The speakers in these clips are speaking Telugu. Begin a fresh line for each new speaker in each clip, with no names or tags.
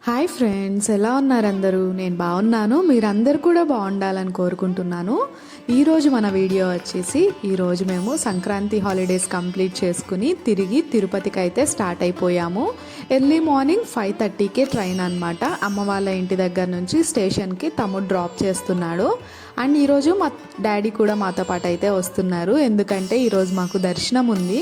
హాయ్ ఫ్రెండ్స్, ఎలా ఉన్నారు అందరూ? నేను బాగున్నాను. మీరందరూ కూడా బాగుండాలని కోరుకుంటున్నాను. ఈరోజు మన వీడియో వచ్చేసి ఈరోజు మేము సంక్రాంతి హాలిడేస్ కంప్లీట్ చేసుకుని తిరిగి తిరుపతికి అయితే స్టార్ట్ అయిపోయాము. ఎర్లీ మార్నింగ్ 5:30కే ట్రైన్ అనమాట. అమ్మ వాళ్ళ ఇంటి దగ్గర నుంచి స్టేషన్కి తమ్ముడు డ్రాప్ చేస్తున్నాడు. అండ్ ఈరోజు మా డాడీ కూడా మాతో పాటు అయితే వస్తున్నారు, ఎందుకంటే ఈరోజు మాకు దర్శనం ఉంది.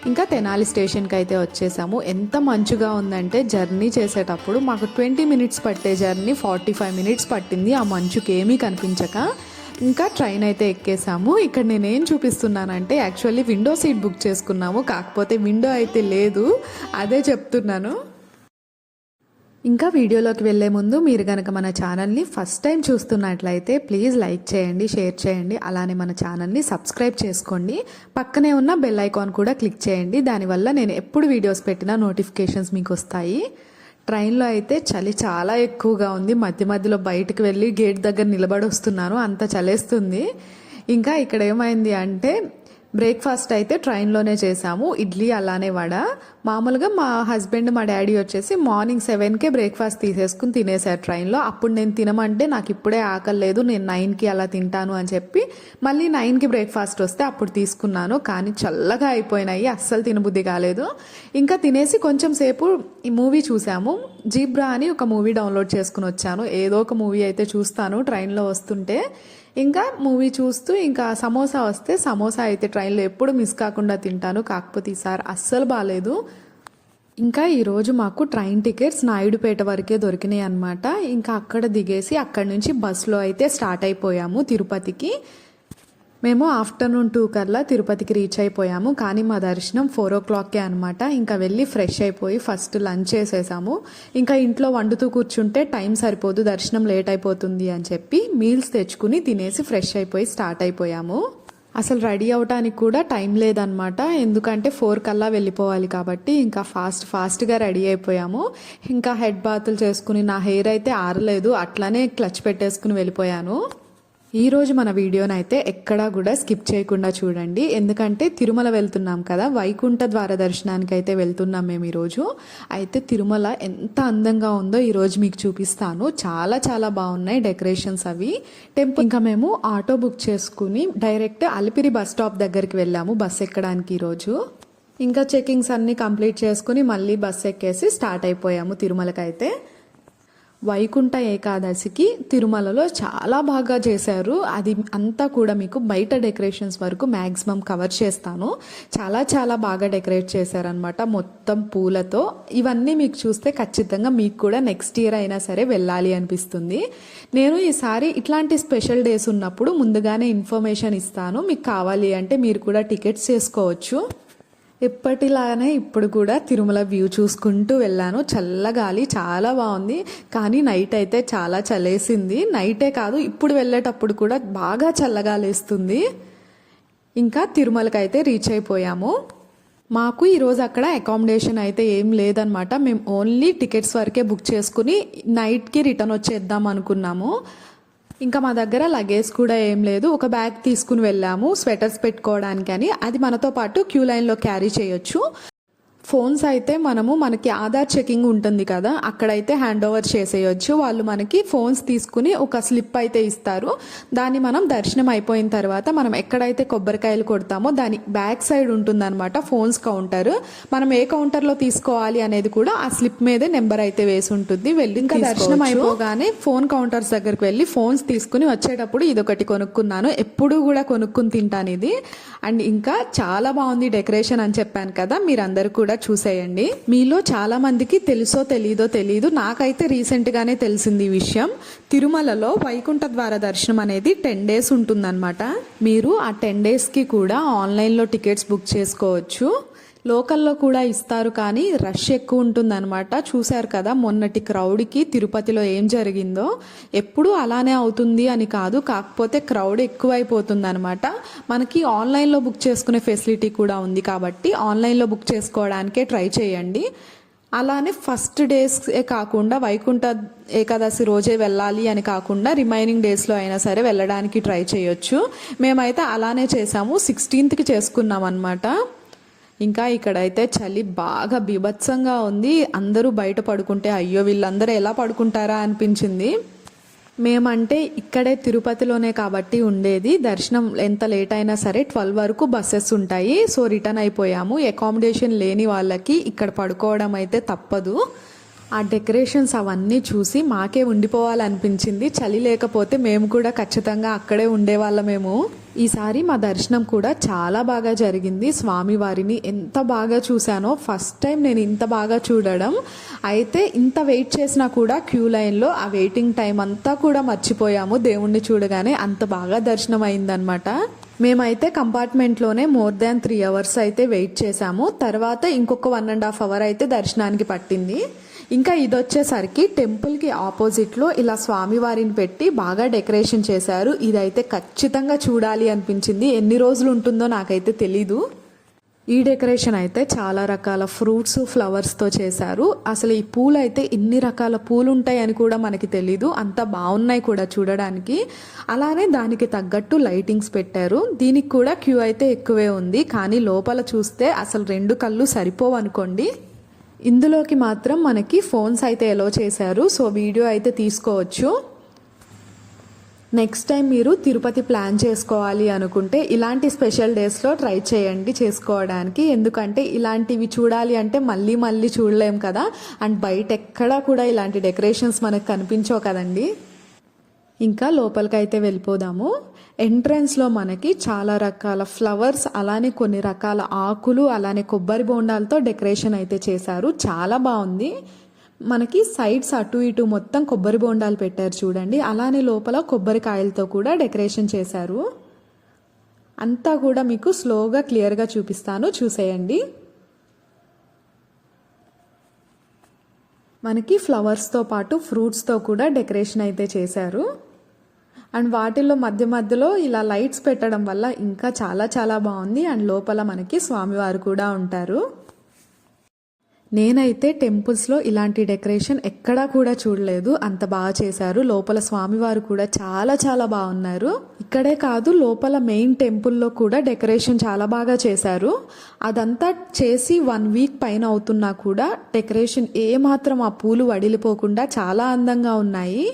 ఇంకా తెనాలి స్టేషన్కి అయితే వచ్చేసాము. ఎంత మంచుగా ఉందంటే జర్నీ చేసేటప్పుడు మాకు 20 మినిట్స్ పట్టే జర్నీ 45 మినిట్స్ పట్టింది, ఆ మంచుకి ఏమీ కనిపించక. ఇంకా ట్రైన్ అయితే ఎక్కేసాము. ఇక్కడ నేనేం చూపిస్తున్నానంటే యాక్చువల్లీ విండో సీట్ బుక్ చేసుకున్నాము, కాకపోతే విండో అయితే లేదు, అదే చెప్తున్నాను. ఇంకా వీడియోలోకి వెళ్ళే ముందు మీరు కనుక మన ఛానల్ని ఫస్ట్ టైం చూస్తున్నట్లయితే ప్లీజ్ లైక్ చేయండి, షేర్ చేయండి, అలానే మన ఛానల్ని సబ్స్క్రైబ్ చేసుకోండి. పక్కనే ఉన్న బెల్ ఐకాన్ కూడా క్లిక్ చేయండి, దానివల్ల నేను ఎప్పుడు వీడియోస్ పెట్టినా నోటిఫికేషన్స్ మీకు వస్తాయి. ట్రైన్లో అయితే చలి చాలా ఎక్కువగా ఉంది. మధ్య మధ్యలో బయటకు వెళ్ళి గేట్ దగ్గర నిలబడి వస్తున్నాను, అంత చలేస్తుంది. ఇంకా ఇక్కడ ఏమైంది అంటే బ్రేక్ఫాస్ట్ అయితే ట్రైన్లోనే చేసాము. ఇడ్లీ అలానే వడ. మామూలుగా మా హస్బెండ్ మా డాడీ వచ్చేసి మార్నింగ్ 7కే బ్రేక్ఫాస్ట్ తీసేసుకుని తినేసారు ట్రైన్లో. అప్పుడు నేను తినమంటే నాకు ఇప్పుడే ఆకలి లేదు, నేను 9కి అలా తింటాను అని చెప్పి మళ్ళీ 9కి బ్రేక్ఫాస్ట్ వస్తే అప్పుడు తీసుకున్నాను. కానీ చల్లగా అయిపోయినాయి, అస్సలు తినబుద్ధి కాలేదు. ఇంకా తినేసి కొంచెం సేపు ఈ మూవీ చూసాము. జీబ్రా అని ఒక మూవీ డౌన్లోడ్ చేసుకుని వచ్చాను. ఏదో ఒక మూవీ అయితే చూస్తాను ట్రైన్లో వస్తుంటే. ఇంకా మూవీ చూస్తూ ఇంకా సమోసా వస్తే సమోసా అయితే ట్రైన్లో ఎప్పుడు మిస్ కాకుండా తింటాను, కాకపోతే ఈసారి అస్సలు బాగాలేదు. ఇంకా ఈరోజు మాకు ట్రైన్ టికెట్స్ నాయుడుపేట వరకే దొరికినాయి అనమాట. ఇంకా అక్కడ దిగేసి అక్కడి నుంచి బస్సులో అయితే స్టార్ట్ అయిపోయాము తిరుపతికి. మేము ఆఫ్టర్నూన్ 2 కల్లా తిరుపతికి రీచ్ అయిపోయాము, కానీ మా దర్శనం 4 o'clockకే అనమాట. ఇంకా వెళ్ళి ఫ్రెష్ అయిపోయి ఫస్ట్ లంచ్ చేసేసాము. ఇంకా ఇంట్లో వండుతూ కూర్చుంటే టైం సరిపోదు, దర్శనం లేట్ అయిపోతుంది అని చెప్పి మీల్స్ తెచ్చుకుని తినేసి ఫ్రెష్ అయిపోయి స్టార్ట్ అయిపోయాము. అసలు రెడీ అవడానికి కూడా టైం లేదనమాట, ఎందుకంటే 4 కల్లా వెళ్ళిపోవాలి కాబట్టి. ఇంకా ఫాస్ట్గా రెడీ అయిపోయాము. ఇంకా హెడ్ బాతులు చేసుకుని నా హెయిర్ అయితే ఆరలేదు, అట్లానే క్లచ్ పెట్టేసుకుని వెళ్ళిపోయాను. ఈరోజు మన వీడియోని అయితే ఎక్కడా కూడా స్కిప్ చేయకుండా చూడండి, ఎందుకంటే తిరుమల వెళ్తున్నాం కదా, వైకుంఠ ద్వార దర్శనానికి అయితే వెళ్తున్నాం మేము ఈరోజు. అయితే తిరుమల ఎంత అందంగా ఉందో ఈరోజు మీకు చూపిస్తాను. చాలా చాలా బాగున్నాయి డెకరేషన్స్ అవి. టెంపుల్ ఇంకా మేము ఆటో బుక్ చేసుకుని డైరెక్ట్ అలిపిరి బస్ స్టాప్ దగ్గరికి వెళ్ళాము బస్ ఎక్కడానికి ఈరోజు. ఇంకా చెకింగ్స్ అన్నీ కంప్లీట్ చేసుకుని మళ్ళీ బస్ ఎక్కేసి స్టార్ట్ అయిపోయాము తిరుమలకైతే. వైకుంఠ ఏకాదశికి తిరుమలలో చాలా బాగా చేశారు. అది అంతా కూడా మీకు బయట డెకరేషన్స్ వరకు మ్యాక్సిమం కవర్ చేస్తాను. చాలా చాలా బాగా డెకరేట్ చేశారనమాట, మొత్తం పూలతో. ఇవన్నీ మీకు చూస్తే ఖచ్చితంగా మీకు కూడా నెక్స్ట్ ఇయర్ అయినా సరే వెళ్ళాలి అనిపిస్తుంది. నేను ఈసారి ఇట్లాంటి స్పెషల్ డేస్ ఉన్నప్పుడు ముందుగానే ఇన్ఫర్మేషన్ ఇస్తాను, మీకు కావాలి అంటే మీరు కూడా టికెట్స్ చేసుకోవచ్చు. ఎప్పటిలానే ఇప్పుడు కూడా తిరుమల వ్యూ చూసుకుంటూ వెళ్ళాను. చల్లగాలి చాలా బాగుంది, కానీ నైట్ అయితే చాలా చలేసింది. నైటే కాదు, ఇప్పుడు వెళ్ళేటప్పుడు కూడా బాగా చల్లగాలేస్తుంది. ఇంకా తిరుమలకి అయితే రీచ్ అయిపోయాము. మాకు ఈరోజు అక్కడ అకామిడేషన్ అయితే ఏం లేదనమాట. మేము ఓన్లీ టికెట్స్ వరకే బుక్ చేసుకుని నైట్కి రిటర్న్ వచ్చేద్దాం అనుకున్నాము. ఇంకా మా దగ్గర లగేజ్ కూడా ఏం లేదు. ఒక బ్యాగ్ తీసుకుని వెళ్ళాము స్వెటర్స్ పెట్టుకోవడానికి అని, అది మనతో పాటు క్యూ లైన్లో క్యారీ చేయొచ్చు. ఫోన్స్ అయితే మనకి ఆధార్ చెకింగ్ ఉంటుంది కదా, అక్కడైతే హ్యాండ్ ఓవర్ చేసేయచ్చు. వాళ్ళు మనకి ఫోన్స్ తీసుకుని ఒక స్లిప్ అయితే ఇస్తారు. దాన్ని మనం దర్శనం అయిపోయిన తర్వాత మనం ఎక్కడైతే కొబ్బరికాయలు కొడతామో దాని బ్యాక్ సైడ్ ఉంటుందన్నమాట ఫోన్స్ కౌంటర్. మనం ఏ కౌంటర్లో తీసుకోవాలి అనేది కూడా ఆ స్లిప్ మీదే నెంబర్ అయితే వేసి ఉంటుంది. వెళ్ళి ఇంకా దర్శనం అయిపోగానే ఫోన్ కౌంటర్స్ దగ్గరికి వెళ్ళి ఫోన్స్ తీసుకుని వచ్చేటప్పుడు ఇదొకటి కొనుక్కున్నాను. ఎప్పుడు కూడా కొనుక్కుని తింటాను ఇది. అండ్ ఇంకా చాలా బాగుంది డెకరేషన్ అని చెప్పాను కదా, మీరందరూ కూడా చూసేయండి. మీలో చాలా మందికి తెలుసో తెలీదో, నాకైతే రీసెంట్ గానే తెలిసింది ఈ విషయం. తిరుమలలో వైకుంఠ ద్వార దర్శనం అనేది 10 days ఉంటుందన్నమాట. మీరు ఆ 10 daysకి కూడా ఆన్లైన్లో టికెట్స్ బుక్ చేసుకోవచ్చు. లోకల్లో కూడా ఇస్తారు, కానీ రష్ ఎక్కువ ఉంటుందన్నమాట. చూశారు కదా మొన్నటి క్రౌడ్కి తిరుపతిలో ఏం జరిగిందో. ఎప్పుడు అలానే అవుతుంది అని కాదు, కాకపోతే క్రౌడ్ ఎక్కువైపోతుంది అనమాట. మనకి ఆన్లైన్లో బుక్ చేసుకునే ఫెసిలిటీ కూడా ఉంది కాబట్టి ఆన్లైన్లో బుక్ చేసుకోవడానికే ట్రై చేయండి. అలానే ఫస్ట్ డేసే కాకుండా వైకుంఠ ఏకాదశి రోజే వెళ్ళాలి అని కాకుండా రిమైనింగ్ డేస్లో అయినా సరే వెళ్ళడానికి ట్రై చేయొచ్చు. మేమైతే అలానే చేసాము. 16th చేసుకున్నాం అనమాట. ఇంకా ఇక్కడైతే చలి బాగా బీభత్సంగా ఉంది. అందరూ బయట పడుకుంటే అయ్యో వీళ్ళందరూ ఎలా పడుకుంటారా అనిపించింది. మేమంటే ఇక్కడే తిరుపతిలోనే కాబట్టి ఉండేది. దర్శనం ఎంత లేట్ అయినా సరే 12 వరకు బస్సెస్ ఉంటాయి. సో రిటర్న్ అయిపోయాము. అకామిడేషన్ లేని వాళ్ళకి ఇక్కడ పడుకోవడం అయితే తప్పదు. ఆ డెకరేషన్స్ అవన్నీ చూసి మాకే ఉండిపోవాలనిపించింది. చలి లేకపోతే మేము కూడా ఖచ్చితంగా అక్కడే ఉండేవాళ్ళమేమో. ఈసారి మా దర్శనం కూడా చాలా బాగా జరిగింది. స్వామివారిని ఎంత బాగా చూశానో, ఫస్ట్ టైం నేను ఇంత బాగా చూడడం. అయితే ఇంత వెయిట్ చేసినా కూడా క్యూ లైన్లో ఆ వెయిటింగ్ టైం అంతా కూడా మర్చిపోయాము. దేవుణ్ణి చూడగానే అంత బాగా దర్శనం అయిందనమాట. మేమైతే కంపార్ట్మెంట్లోనే మోర్ దాన్ 3 అవర్స్ అయితే వెయిట్ చేశాము. తర్వాత ఇంకొక 1.5 అవర్ అయితే దర్శనానికి పట్టింది. ఇంకా ఇది వచ్చేసరికి టెంపుల్కి ఆపోజిట్లో ఇలా స్వామివారిని పెట్టి బాగా డెకరేషన్ చేశారు. ఇదైతే ఖచ్చితంగా చూడాలి అనిపించింది. ఎన్ని రోజులు ఉంటుందో నాకైతే తెలీదు. ఈ డెకరేషన్ అయితే చాలా రకాల ఫ్రూట్స్, ఫ్లవర్స్తో చేశారు. అసలు ఈ పూలు అయితే ఇన్ని రకాల పూలు ఉంటాయని కూడా మనకి తెలీదు. అంత బాగున్నాయి కూడా చూడడానికి. అలానే దానికి తగ్గట్టు లైటింగ్స్ పెట్టారు. దీనికి కూడా క్యూ అయితే ఎక్కువే ఉంది. కానీ లోపల చూస్తే అసలు 2 కళ్ళు సరిపోవనుకోండి. ఇందులోకి మాత్రం మనకి ఫోన్స్ అయితే ఎలో చేశారు. సో వీడియో అయితే తీసుకోవచ్చు. నెక్స్ట్ టైం మీరు తిరుపతి ప్లాన్ చేసుకోవాలి అనుకుంటే ఇలాంటి స్పెషల్ డేస్లో ట్రై చేయండి చేసుకోవడానికి. ఎందుకంటే ఇలాంటివి చూడాలి అంటే మళ్ళీ మళ్ళీ చూడలేం కదా. అండ్ బయట ఎక్కడా కూడా ఇలాంటి డెకరేషన్స్ మనకు కనిపించవు కదండి. ఇంకా లోపలికైతే వెళ్ళిపోదాము. ఎంట్రన్స్లో మనకి చాలా రకాల ఫ్లవర్స్, అలానే కొన్ని రకాల ఆకులు, అలానే కొబ్బరి బోండాలతో డెకరేషన్ అయితే చేశారు. చాలా బాగుంది. మనకి సైడ్స్ అటు ఇటు మొత్తం కొబ్బరి బోండాలు పెట్టారు చూడండి. అలానే లోపల కొబ్బరికాయలతో కూడా డెకరేషన్ చేశారు. అంతా కూడా మీకు స్లోగా క్లియర్గా చూపిస్తాను, చూసేయండి. మనకి ఫ్లవర్స్తో పాటు ఫ్రూట్స్తో కూడా డెకరేషన్ అయితే చేశారు. అండ్ వాటిల్లో మధ్య మధ్యలో ఇలా లైట్స్ పెట్టడం వల్ల ఇంకా చాలా చాలా బాగుంది. అండ్ లోపల మనకి స్వామివారు కూడా ఉంటారు. నేనైతే టెంపుల్స్లో ఇలాంటి డెకరేషన్ ఎక్కడా కూడా చూడలేదు. అంత బాగా చేశారు. లోపల స్వామివారు కూడా చాలా చాలా బాగున్నారు. ఇక్కడే కాదు, లోపల మెయిన్ టెంపుల్లో కూడా డెకరేషన్ చాలా బాగా చేశారు. అదంతా చేసి 1 వీక్ పైన అవుతున్నా కూడా డెకరేషన్ ఏమాత్రం ఆ పూలు వడిలిపోకుండా చాలా అందంగా ఉన్నాయి.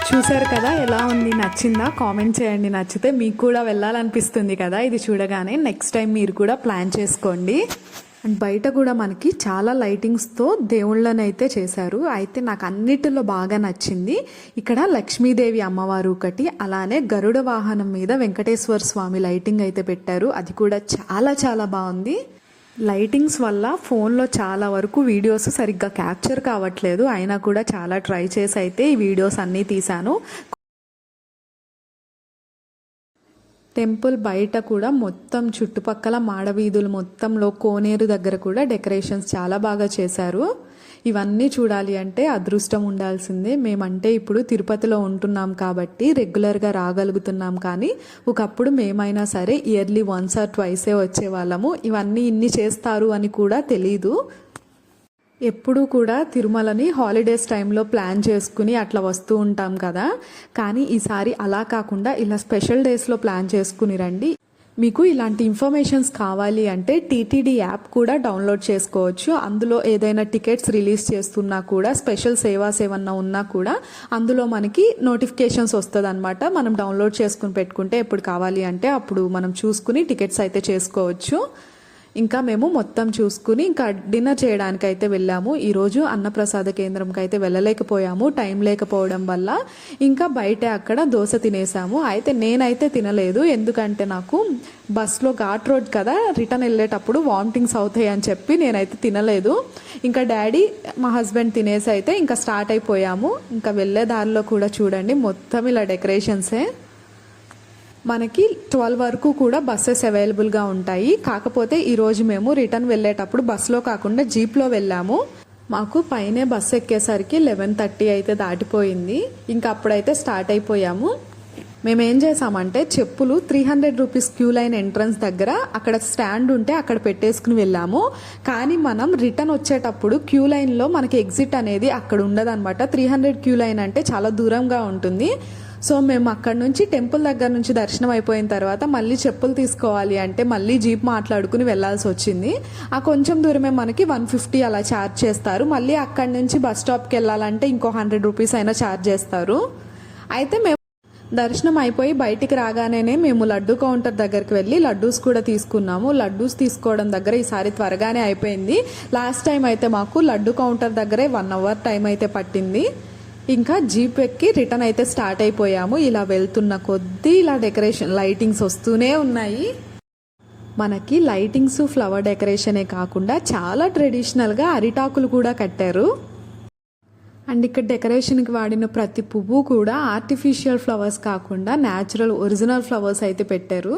చూసారు కదా ఎలా ఉంది, నచ్చిందా? కామెంట్ చేయండి. నచ్చితే మీకు కూడా వెళ్ళాలనిపిస్తుంది కదా ఇది చూడగానే. నెక్స్ట్ టైం మీరు కూడా ప్లాన్ చేసుకోండి. అండ్ బయట కూడా మనకి చాలా లైటింగ్స్తో దేవుళ్ళని అయితే చేశారు. అయితే నాకు అన్నిటిలో బాగా నచ్చింది ఇక్కడ లక్ష్మీదేవి అమ్మవారు ఒకటి, అలానే గరుడ వాహనం మీద వెంకటేశ్వర స్వామి లైటింగ్ అయితే పెట్టారు. అది కూడా చాలా చాలా బాగుంది. లైటింగ్స్ వల్ల ఫోన్లో చాలా వరకు వీడియోస్ సరిగ్గా క్యాప్చర్ కావట్లేదు. అయినా కూడా చాలా ట్రై చేసి అయితే ఈ వీడియోస్ అన్నీ తీశాను. టెంపుల్ బయట కూడా మొత్తం చుట్టుపక్కల మాడవీధులు మొత్తంలో కోనేరు దగ్గర కూడా డెకరేషన్స్ చాలా బాగా చేశారు. ఇవన్నీ చూడాలి అంటే అదృష్టం ఉండాల్సిందే. మేమంటే ఇప్పుడు తిరుపతిలో ఉంటున్నాం కాబట్టి రెగ్యులర్గా రాగలుగుతున్నాం, కానీ ఒకప్పుడు మేమైనా సరే ఇయర్లీ వన్స్ ఆర్ ట్వైసే వచ్చేవాళ్ళము. ఇవన్నీ ఇన్ని చేస్తారు అని కూడా తెలీదు. ఎప్పుడూ కూడా తిరుమలని హాలిడేస్ టైంలో ప్లాన్ చేసుకుని అట్లా వస్తూ ఉంటాం కదా, కానీ ఈసారి అలా కాకుండా ఇలా స్పెషల్ డేస్లో ప్లాన్ చేసుకుని రండి. మీకు ఇలాంటి ఇన్ఫర్మేషన్స్ కావాలి అంటే టీటీడీ యాప్ కూడా డౌన్లోడ్ చేసుకోవచ్చు. అందులో ఏదైనా టికెట్స్ రిలీజ్ చేస్తున్నా కూడా, స్పెషల్ సేవాస్ ఏమన్నా ఉన్నా కూడా అందులో మనకి నోటిఫికేషన్స్ వస్తుంది అనమాట. మనం డౌన్లోడ్ చేసుకుని పెట్టుకుంటే ఎప్పుడు కావాలి అంటే అప్పుడు మనం చూసుకుని టికెట్స్ అయితే చేసుకోవచ్చు. ఇంకా మేము మొత్తం చూసుకుని ఇంకా డిన్నర్ చేయడానికి అయితే వెళ్ళాము. ఈరోజు అన్నప్రసాద కేంద్రంకి అయితే వెళ్ళలేకపోయాము టైం లేకపోవడం వల్ల. ఇంకా బయట అక్కడ దోశ తినేసాము. అయితే నేనైతే తినలేదు, ఎందుకంటే నాకు బస్లో ఘాట్ రోడ్ కదా, రిటర్న్ వెళ్ళేటప్పుడు వామిటింగ్స్ అవుతాయి అని చెప్పి నేనైతే తినలేదు. ఇంకా డాడీ మా హస్బెండ్ తినేసి అయితే ఇంకా స్టార్ట్ అయిపోయాము. ఇంకా వెళ్ళే దారిలో కూడా చూడండి మొత్తం ఇలా డెకరేషన్సే. మనకి 12 వరకు కూడా బస్సెస్ అవైలబుల్గా ఉంటాయి. కాకపోతే ఈరోజు మేము రిటర్న్ వెళ్ళేటప్పుడు బస్సులో కాకుండా జీప్లో వెళ్ళాము. మాకు పైనే బస్సు ఎక్కేసరికి 11:30 అయితే దాటిపోయింది. ఇంకా అప్పుడైతే స్టార్ట్ అయిపోయాము. మేము ఏం చేసామంటే చెప్పులు 300 రూపీస్ క్యూ లైన్ ఎంట్రన్స్ దగ్గర అక్కడ స్టాండ్ ఉంటే అక్కడ పెట్టేసుకుని వెళ్ళాము. కానీ మనం రిటర్న్ వచ్చేటప్పుడు క్యూ లైన్లో మనకి ఎగ్జిట్ అనేది అక్కడ ఉండదన్నమాట. 300 క్యూ లైన్ అంటే చాలా దూరంగా ఉంటుంది. సో మేము అక్కడ నుంచి టెంపుల్ దగ్గర నుంచి దర్శనం అయిపోయిన తర్వాత మళ్ళీ చెప్పులు తీసుకోవాలి అంటే మళ్ళీ జీప్ మాట్లాడుకుని వెళ్ళాల్సి వచ్చింది. ఆ కొంచెం దూరమే మనకి 150 అలా ఛార్జ్ చేస్తారు. మళ్ళీ అక్కడి నుంచి బస్ స్టాప్కి వెళ్ళాలంటే ఇంకో 100 రూపీస్ అయినా ఛార్జ్ చేస్తారు. అయితే మేము దర్శనం అయిపోయి బయటికి రాగానే మేము లడ్డు కౌంటర్ దగ్గరికి వెళ్ళి లడ్డూస్ కూడా తీసుకున్నాము. లడ్డూస్ తీసుకోవడం దగ్గర ఈసారి త్వరగానే అయిపోయింది. లాస్ట్ టైం అయితే మాకు లడ్డు కౌంటర్ దగ్గరే 1 అవర్ టైం అయితే పట్టింది. ఇంకా జీప్ ఎక్కి రిటర్న్ అయితే స్టార్ట్ అయిపోయాము. ఇలా వెళ్తున్న కొద్దీ ఇలా డెకరేషన్ లైటింగ్స్ వస్తూనే ఉన్నాయి. మనకి లైటింగ్స్ ఫ్లవర్ డెకరేషనే కాకుండా చాలా ట్రెడిషనల్గా అరిటాకులు కూడా కట్టారు. అండ్ ఇక్కడ డెకరేషన్కి వాడిన ప్రతి పువ్వు కూడా ఆర్టిఫిషియల్ ఫ్లవర్స్ కాకుండా న్యాచురల్ ఒరిజినల్ ఫ్లవర్స్ అయితే పెట్టారు.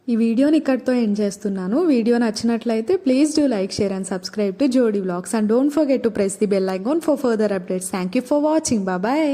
ఈ వీడియోని ఇక్కడితో ఎండ్ చేస్తున్నాను. వీడియో నచ్చినట్లయితే please do like, share and subscribe to Jodi vlogs and don't forget to press the bell icon for further updates. Thank you for watching. Bye.